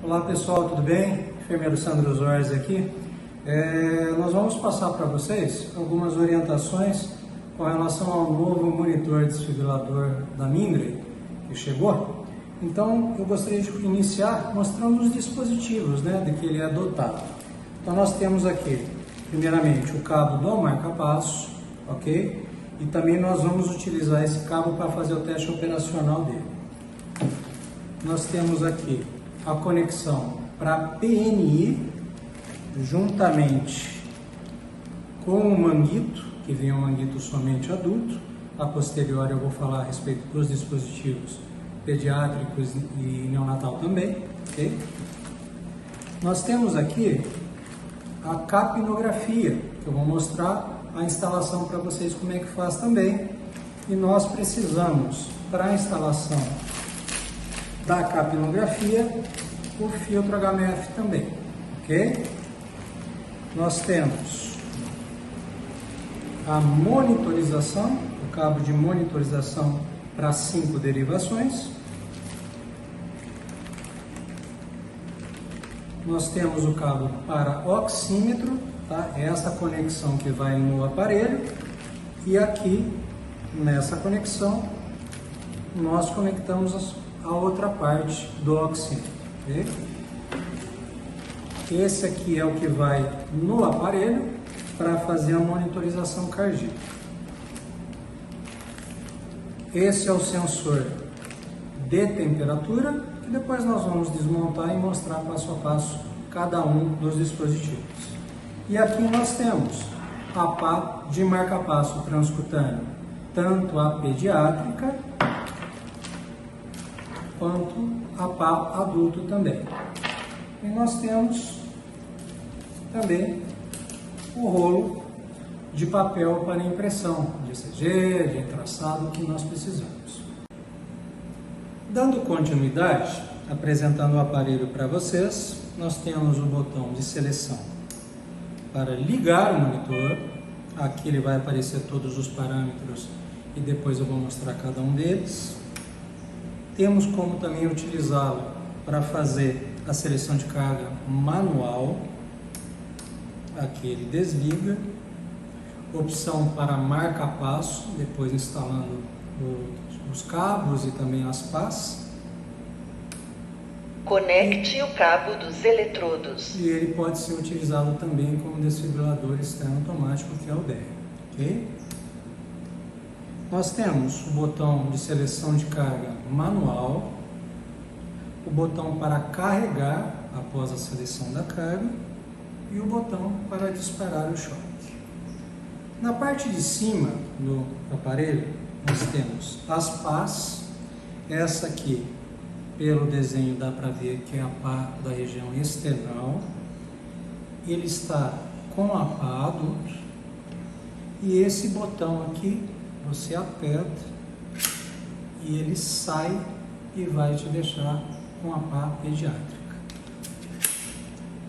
Olá pessoal, tudo bem? Enfermeiro Sandro Zorzi aqui. Nós vamos passar para vocês algumas orientações com relação ao novo monitor desfibrilador da Mindray que chegou. Então eu gostaria de iniciar mostrando os dispositivos, de que ele é dotado. Então nós temos aqui, primeiramente, o cabo do marca-passo, ok? E também nós vamos utilizar esse cabo para fazer o teste operacional dele. Nós temos aqui a conexão para PNI, juntamente com o manguito, que vem um manguito somente adulto. A posteriori eu vou falar a respeito dos dispositivos pediátricos e neonatal também, ok? Nós temos aqui a capnografia, que eu vou mostrar a instalação para vocês como é que faz também. E nós precisamos, para a instalação da capnografia, o filtro HMF também, ok? Nós temos a monitorização, o cabo de monitorização para 5 derivações. Nós temos o cabo para oxímetro, tá? Essa conexão que vai no aparelho. E aqui, nessa conexão, nós conectamos a outra parte do oxímetro. Okay? Esse aqui é o que vai no aparelho para fazer a monitorização cardíaca. Esse é o sensor de temperatura, que depois nós vamos desmontar e mostrar passo a passo cada um dos dispositivos. E aqui nós temos a pá de marca-passo transcutâneo, tanto a pediátrica quanto a pá adulto também. E nós temos também o rolo de papel para impressão, de CG, de traçado que nós precisamos. Dando continuidade, apresentando o aparelho para vocês, nós temos o botão de seleção para ligar o monitor. Aqui ele vai aparecer todos os parâmetros e depois eu vou mostrar cada um deles. Temos como também utilizá-lo para fazer a seleção de carga manual. Aqui ele desliga. Opção para marca-passo, depois instalando os cabos e também as pás. Conecte o cabo dos eletrodos. E ele pode ser utilizado também como desfibrilador externo automático, que é o DER. Ok? Nós temos o botão de seleção de carga manual, o botão para carregar após a seleção da carga e o botão para disparar o choque. Na parte de cima do aparelho nós temos as pás. Essa aqui, pelo desenho dá para ver que é a pá da região external. Ele está com a pá adulto e esse botão aqui você aperta e ele sai e vai te deixar com a pá pediátrica.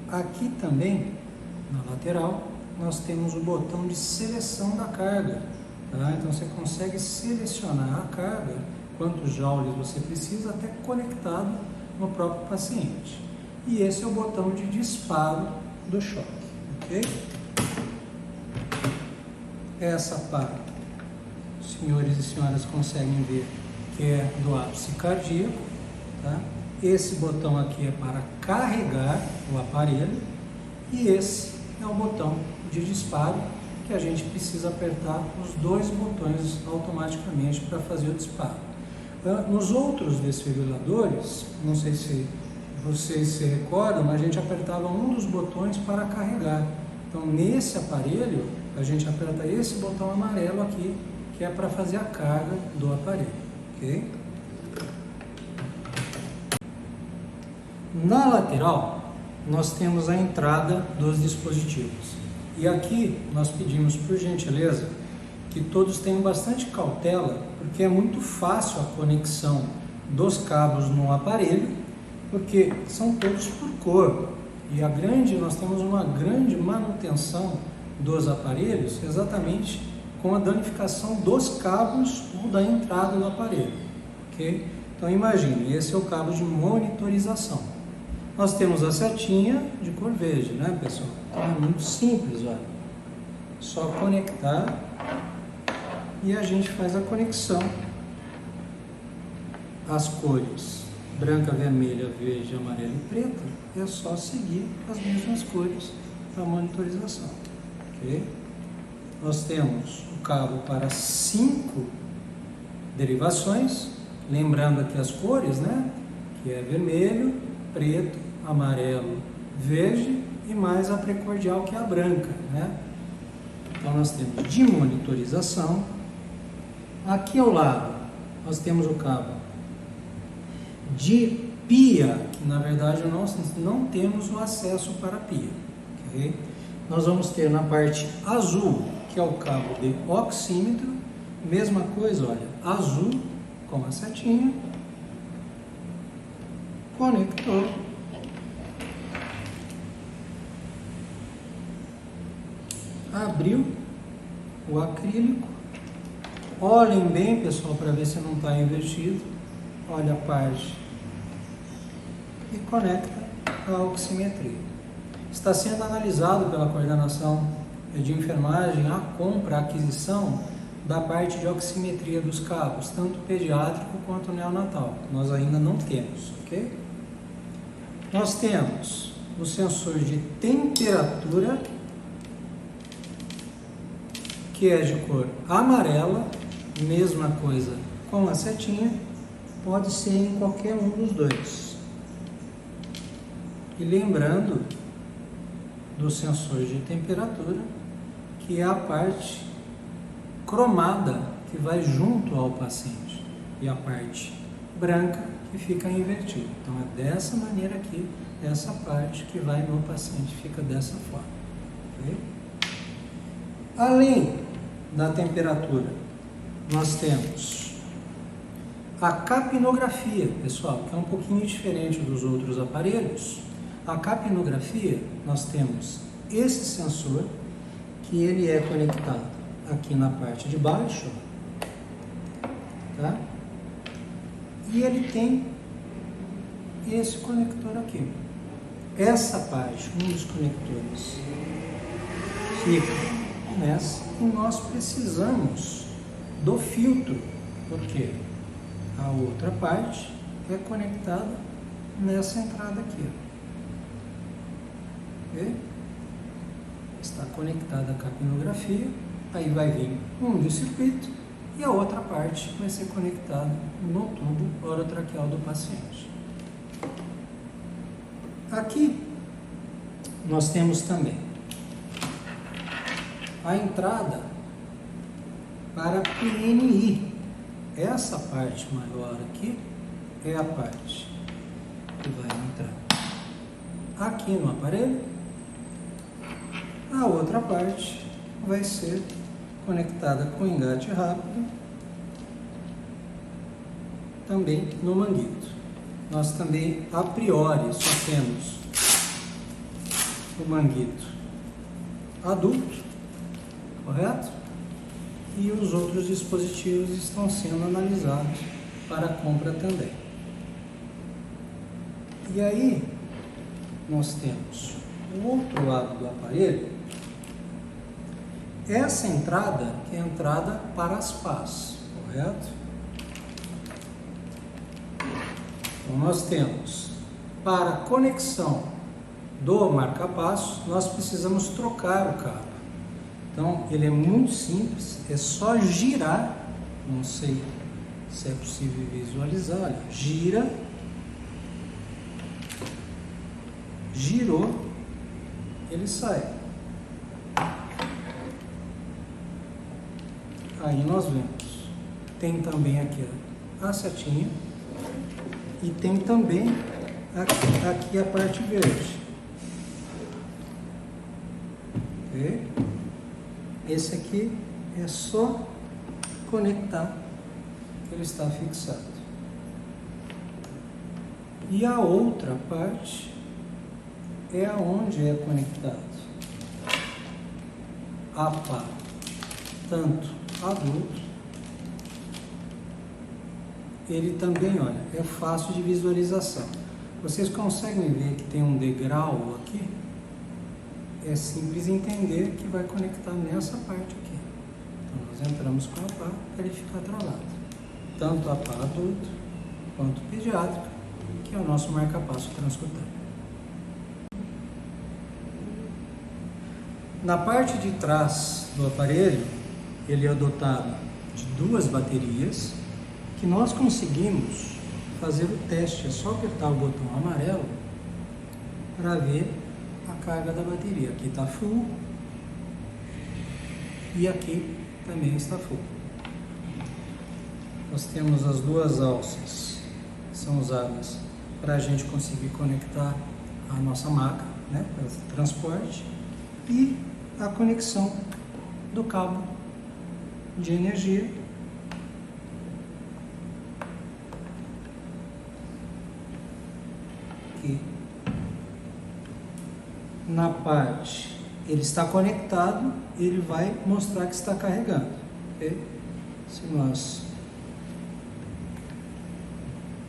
Aqui também, na lateral, nós temos o botão de seleção da carga. Tá? Então você consegue selecionar a carga, quantos joules você precisa, até conectado no próprio paciente. E esse é o botão de disparo do choque. Ok? Essa parte, senhores e senhoras conseguem ver que é do ápice cardíaco. Tá? Esse botão aqui é para carregar o aparelho e esse é o botão de disparo, que a gente precisa apertar os dois botões automaticamente para fazer o disparo. Nos outros desfibriladores, não sei se vocês se recordam, mas a gente apertava um dos botões para carregar. Então nesse aparelho a gente aperta esse botão amarelo aqui, que é para fazer a carga do aparelho. Ok? Na lateral nós temos a entrada dos dispositivos. E aqui nós pedimos, por gentileza, que todos tenham bastante cautela, porque é muito fácil a conexão dos cabos no aparelho, porque são todos por cor. E nós temos uma grande manutenção dos aparelhos exatamente com a danificação dos cabos ou da entrada do aparelho. Ok? Então imagine, esse é o cabo de monitorização. Nós temos a setinha de cor verde, né, pessoal? Então é muito simples, olha. Só conectar e a gente faz a conexão. As cores branca, vermelha, verde, amarelo e preto, é só seguir as mesmas cores da monitorização. Ok? Nós temos o cabo para 5 derivações, lembrando aqui as cores, né? Que é vermelho, preto, amarelo, verde e mais a precordial, que é a branca, né? Então nós temos de monitorização. Aqui ao lado nós temos o cabo de pia, que na verdade nós não temos o acesso para a pia. Okay? Nós vamos ter na parte azul, que é o cabo de oxímetro, mesma coisa, olha, azul com a setinha, conector, abriu o acrílico. Olhem bem, pessoal, para ver se não está invertido. Olha a parte e conecta a oximetria. Está sendo analisado pela coordenação de enfermagem a compra, a aquisição da parte de oximetria dos cabos, tanto pediátrico quanto neonatal. Nós ainda não temos, ok? Nós temos o sensor de temperatura, que é de cor amarela, mesma coisa com a setinha, pode ser em qualquer um dos dois. E lembrando do sensor de temperatura, que é a parte cromada que vai junto ao paciente, e a parte branca que fica invertida. Então é dessa maneira aqui, essa parte que vai no paciente fica dessa forma. Okay? Além da temperatura, nós temos a capnografia, pessoal, que é um pouquinho diferente dos outros aparelhos. A capnografia, nós temos esse sensor, que ele é conectado aqui na parte de baixo, tá? E ele tem esse conector aqui. Essa parte, um dos conectores, fica nessa, e nós precisamos do filtro, porque a outra parte é conectada nessa entrada aqui. Okay? Está conectada a capnografia, aí vai vir um de circuito e a outra parte vai ser conectada no tubo orotraqueal do paciente. Aqui nós temos também a entrada para PNI. Essa parte maior aqui é a parte que vai entrar aqui no aparelho. A outra parte vai ser conectada com engate rápido, também no manguito. Nós também, a priori, só temos o manguito adulto, correto? E os outros dispositivos estão sendo analisados para compra também. E aí, nós temos o outro lado do aparelho, essa entrada, que é a entrada para as pás, correto? Então, nós temos, para a conexão do marca-passo, nós precisamos trocar o cabo. Então, ele é muito simples, é só girar, não sei se é possível visualizar, olha, gira, girou, ele sai. Aí nós vemos, tem também aqui a setinha e tem também aqui a parte verde. Okay? Esse aqui é só conectar, que ele está fixado. E a outra parte é aonde é conectado a pá, tanto adulto, ele também, olha, é fácil de visualização. Vocês conseguem ver que tem um degrau aqui? É simples entender que vai conectar nessa parte aqui. Então nós entramos com a pá para ele ficar travado. Tanto a pá adulto quanto pediátrica, que é o nosso marca-passo transcutâneo. Na parte de trás do aparelho, ele é dotado de 2 baterias que nós conseguimos fazer o teste. É só apertar o botão amarelo para ver a carga da bateria. Aqui está full e aqui também está full. Nós temos as 2 alças que são usadas para a gente conseguir conectar a nossa maca, né, para o transporte, e a conexão do cabo de energia aqui. Na parte, ele está conectado, ele vai mostrar que está carregando. Okay? Se nós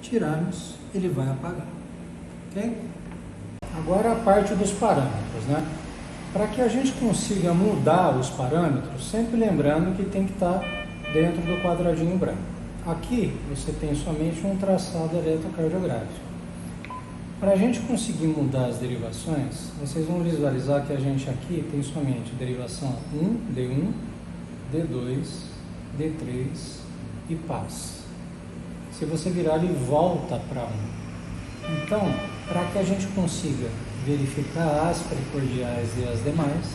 tirarmos, ele vai apagar. Okay? Agora a parte dos parâmetros, né? Para que a gente consiga mudar os parâmetros, sempre lembrando que tem que estar dentro do quadradinho branco. Aqui você tem somente um traçado eletrocardiográfico. Para a gente conseguir mudar as derivações, vocês vão visualizar que a gente aqui tem somente derivação 1, D1, D2, D3 e paz. Se você virar, ele volta para 1. Então, para que a gente consiga verificar as precordiais e as demais,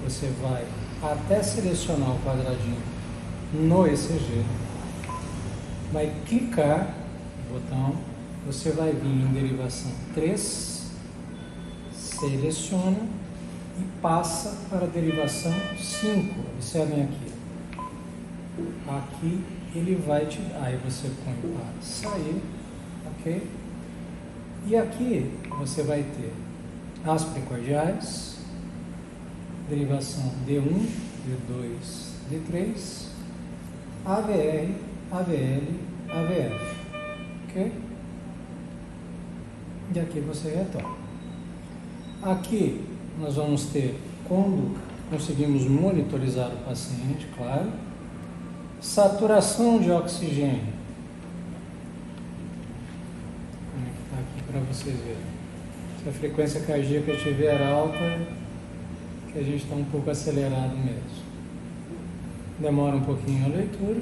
você vai até selecionar o quadradinho no ECG, vai clicar no botão, você vai vir em derivação 3, seleciona e passa para a derivação 5. Observem aqui. Aqui ele vai te dar, aí você põe para sair, ok? E aqui você vai ter as precordiais, derivação D1, D2, D3, AVR, AVL, AVF, ok? E aqui você retorna. Aqui nós vamos ter, quando conseguimos monitorizar o paciente, claro, saturação de oxigênio. Como é que está aqui para vocês verem? Se a frequência cardíaca estiver alta, que a gente está um pouco acelerado mesmo. Demora um pouquinho a leitura.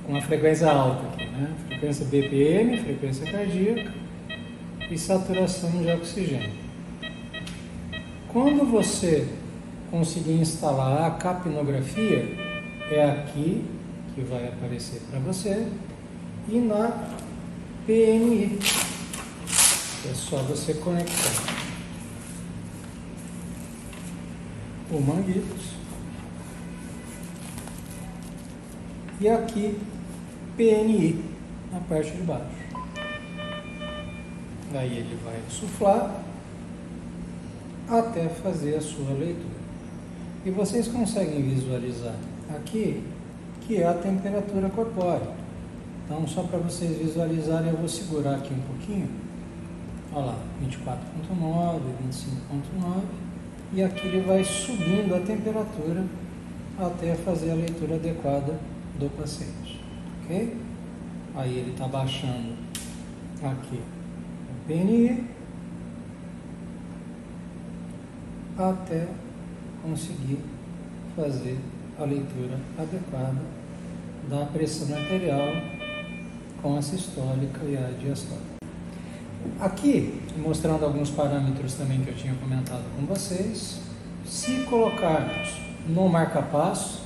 Com a frequência alta aqui, né? Frequência BPM, frequência cardíaca e saturação de oxigênio. Quando você conseguir instalar a capnografia, é aqui que vai aparecer para você, e na PNI, é só você conectar o manguitos, e aqui PNI na parte de baixo. Aí ele vai insuflar até fazer a sua leitura. E vocês conseguem visualizar aqui que é a temperatura corpórea. Então, só para vocês visualizarem, eu vou segurar aqui um pouquinho. Olha lá, 24.9, 25.9, e aqui ele vai subindo a temperatura até fazer a leitura adequada do paciente, ok? Aí ele está baixando aqui o PNI até conseguir fazer a leitura adequada da pressão arterial com a sistólica e a diastólica. Aqui, mostrando alguns parâmetros também que eu tinha comentado com vocês, se colocarmos no marca-passo,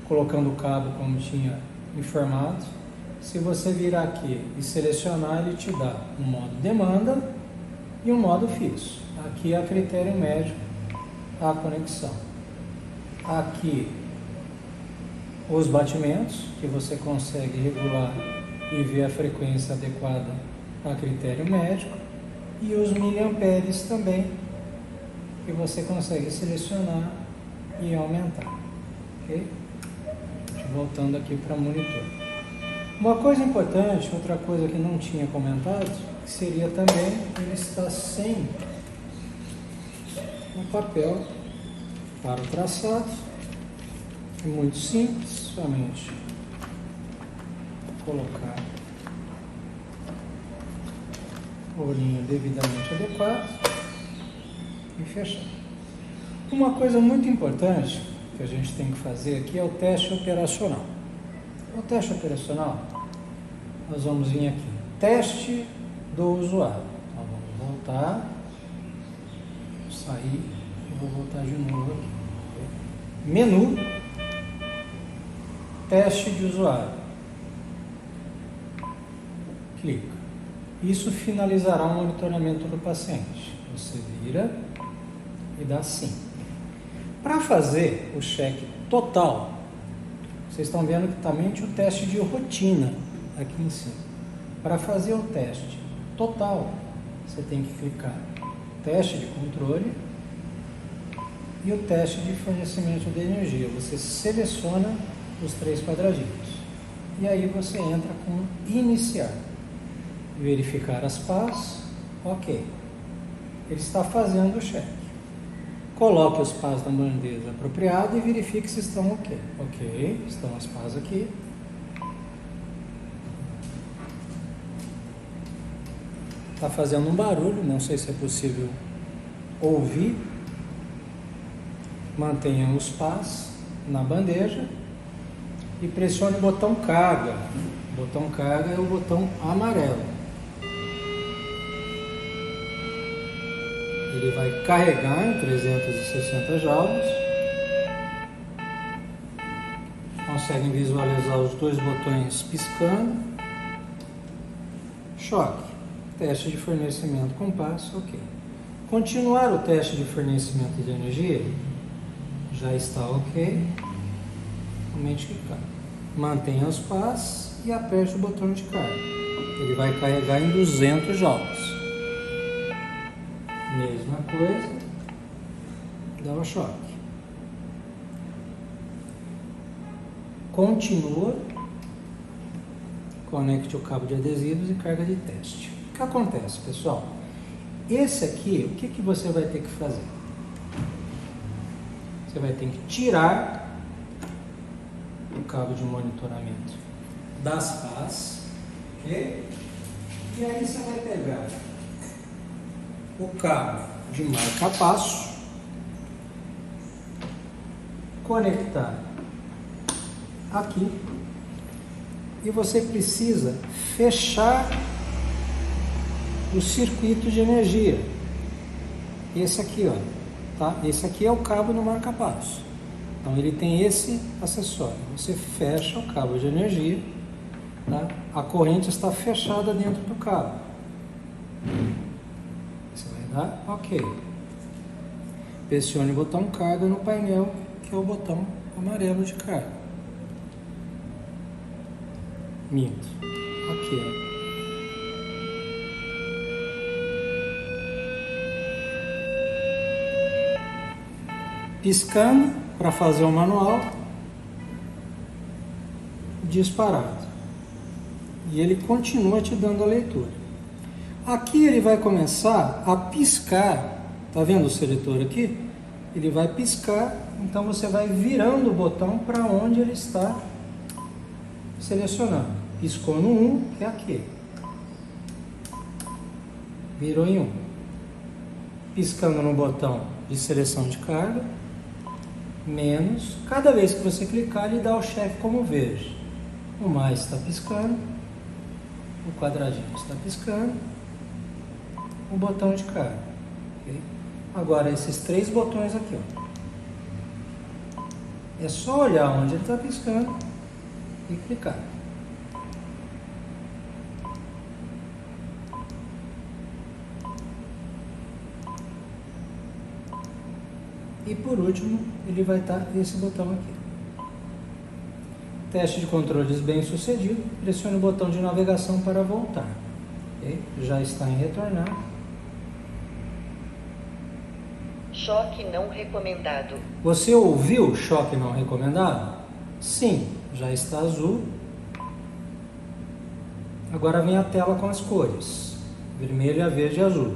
colocando o cabo como tinha informado, se você virar aqui e selecionar, ele te dá um modo demanda e um modo fixo. Aqui é a critério médico, a conexão. Aqui os batimentos, que você consegue regular e ver a frequência adequada a critério médico, e os miliamperes também, que você consegue selecionar e aumentar, ok? Voltando aqui para monitor. Uma coisa importante, outra coisa que não tinha comentado, que seria também ele está sem um papel para o traçado. É muito simples, somente colocar o olhinho devidamente adequado e fechar. Uma coisa muito importante que a gente tem que fazer aqui é o teste operacional. O teste operacional, nós vamos vir aqui, teste do usuário. Então vamos voltar, sair, eu vou voltar de novo aqui. Menu, teste de usuário. Clica. Isso finalizará o monitoramento do paciente. Você vira e dá sim. Para fazer o cheque total, vocês estão vendo que também o teste de rotina aqui em cima. Para fazer o teste total, você tem que clicar teste de controle e o teste de fornecimento de energia. Você seleciona os 3 quadradinhos e aí você entra com iniciar. Verificar as pás, ok. Ele está fazendo o cheque. Coloque os pás na bandeja apropriada e verifique se estão ok. Ok, estão as pás aqui. Está fazendo um barulho, não sei se é possível ouvir. Mantenha os pás na bandeja e pressione o botão carga. O botão carga é o botão amarelo. Ele vai carregar em 360 joules. Conseguem visualizar os 2 botões piscando. Choque. Teste de fornecimento com passo, ok. Continuar o teste de fornecimento de energia. Já está ok. Somente clicar. Mantenha os pás e aperte o botão de carga. Ele vai carregar em 200 joules. Mesma coisa, dá o choque. Continua, conecte o cabo de adesivos e carga de teste. O que acontece, pessoal? Esse aqui, o que você vai ter que fazer? Você vai ter que tirar o cabo de monitoramento das pás, ok? E aí você vai pegar o cabo de marca-passo, conectar aqui e você precisa fechar o circuito de energia. Esse aqui, ó, tá? Esse aqui é o cabo do marca-passo. Então ele tem esse acessório. Você fecha o cabo de energia, tá? A corrente está fechada dentro do cabo. Tá? Ok. Pressione o botão carga no painel, que é o botão amarelo de carga. Minto. Aqui, ó. Piscando para fazer o manual. Disparado. E ele continua te dando a leitura. Aqui ele vai começar a piscar, tá vendo o seletor aqui? Ele vai piscar, então você vai virando o botão para onde ele está selecionando. Piscou no 1, que é aqui. Virou em 1. Piscando no botão de seleção de carga, menos. Cada vez que você clicar, ele dá o cheque como verde. O mais está piscando, o quadradinho está piscando, o botão de carga. Okay? Agora esses 3 botões aqui, ó. É só olhar onde ele está piscando e clicar. E por último, ele vai estar esse botão aqui. Teste de controles bem sucedido. Pressione o botão de navegação para voltar. Okay? Já está em retornar. Choque não recomendado. Você ouviu choque não recomendado? Sim, já está azul. Agora vem a tela com as cores, vermelha, verde e azul.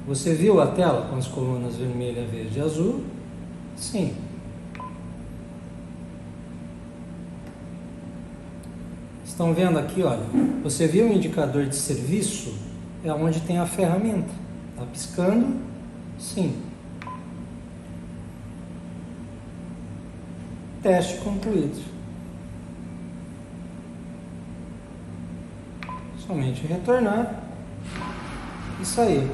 Você viu a tela com as colunas vermelha, verde e azul? Sim. Estão vendo aqui, olha, você viu o indicador de serviço? É onde tem a ferramenta. Está piscando? Sim. Teste concluído. Somente retornar e sair.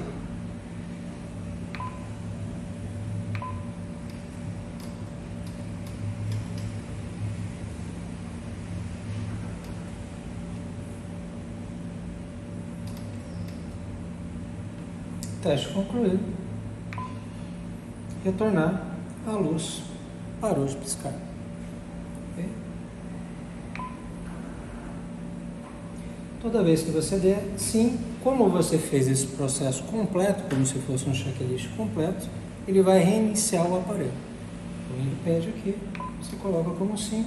Teste concluído. Retornar, a luz parou de piscar. Okay? Toda vez que você der sim, como você fez esse processo completo, como se fosse um checklist completo, ele vai reiniciar o aparelho. Então ele pede aqui, você coloca como sim,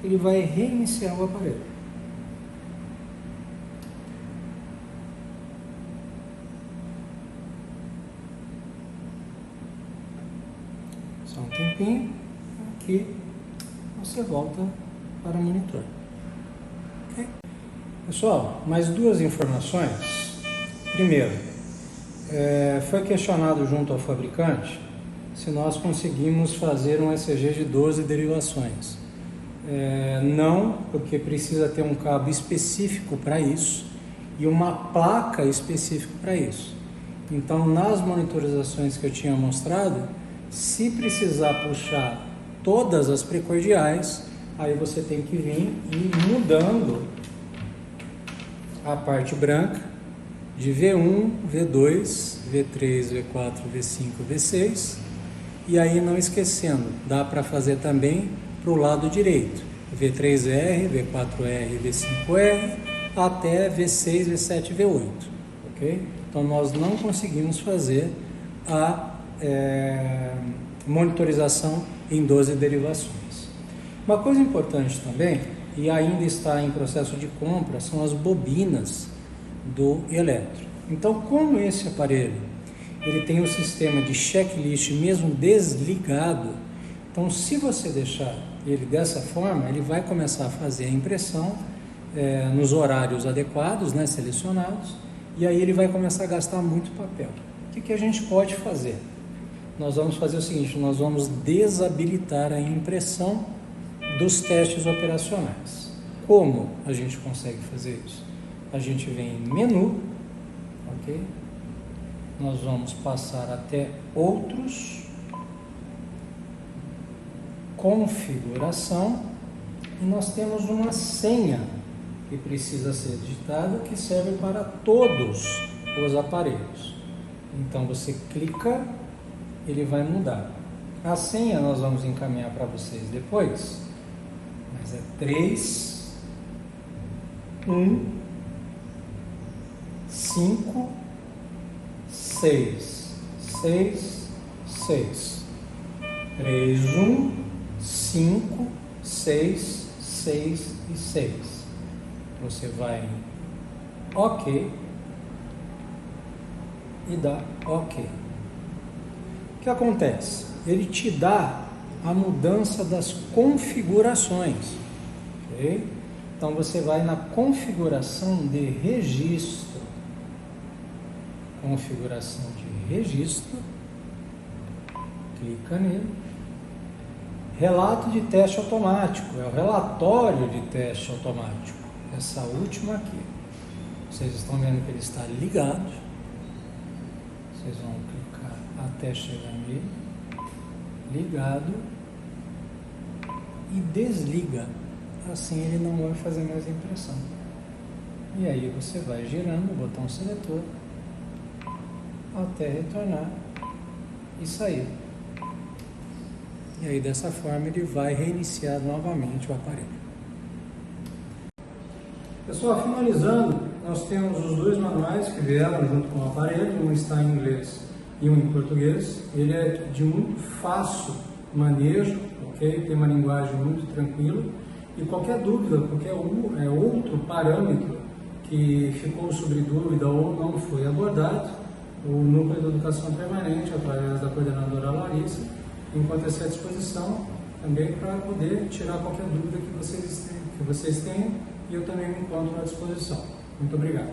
ele vai reiniciar o aparelho. Só um tempinho, aqui você volta para o monitor. Okay? Pessoal, mais duas informações. Primeiro, foi questionado junto ao fabricante se nós conseguimos fazer um ECG de 12 derivações. Não, porque precisa ter um cabo específico para isso e uma placa específica para isso. Então, nas monitorizações que eu tinha mostrado, se precisar puxar todas as precordiais, aí você tem que vir e ir mudando a parte branca de V1, V2, V3, V4, V5, V6. E aí, não esquecendo, dá para fazer também para o lado direito, V3R, V4R, V5R, até V6, V7, V8. Ok? Então, nós não conseguimos fazer a monitorização em 12 derivações. Uma coisa importante também, e ainda está em processo de compra, são as bobinas do eletro. Então, como esse aparelho ele tem um sistema de checklist mesmo desligado, então se você deixar ele dessa forma, ele vai começar a fazer a impressão nos horários adequados, né, selecionados, e aí ele vai começar a gastar muito papel. O que a gente pode fazer? Nós vamos fazer o seguinte, nós vamos desabilitar a impressão dos testes operacionais. Como a gente consegue fazer isso? A gente vem em menu, ok? Nós vamos passar até outros, configuração, e nós temos uma senha que precisa ser digitada, que serve para todos os aparelhos. Então você clica, ele vai mudar. A senha nós vamos encaminhar para vocês depois, mas é 3, 1, 5, 6, 6, 6. 3, 1, 5, 6, 6 e 6. Você vai em OK e dá OK. O que acontece? Ele te dá a mudança das configurações. Okay? Então você vai na configuração de registro. Configuração de registro. Clica nele. Relato de teste automático. É o relatório de teste automático. Essa última aqui. Vocês estão vendo que ele está ligado. Vocês vão clicar até chegar nele. Ligado. E desliga. Assim ele não vai fazer mais impressão. E aí você vai girando o botão seletor até retornar e sair. E aí dessa forma ele vai reiniciar novamente o aparelho. Pessoal, finalizando, nós temos os dois manuais que vieram junto com o aparelho, um está em inglês e um em português. Ele é de muito fácil manejo, ok? Tem uma linguagem muito tranquila. E qualquer dúvida, qualquer outro parâmetro que ficou sobre dúvida ou não foi abordado, o Núcleo de Educação Permanente, através da coordenadora Larissa, encontra-se à disposição também para poder tirar qualquer dúvida que vocês tenham, e eu também me encontro à disposição. Muito obrigado.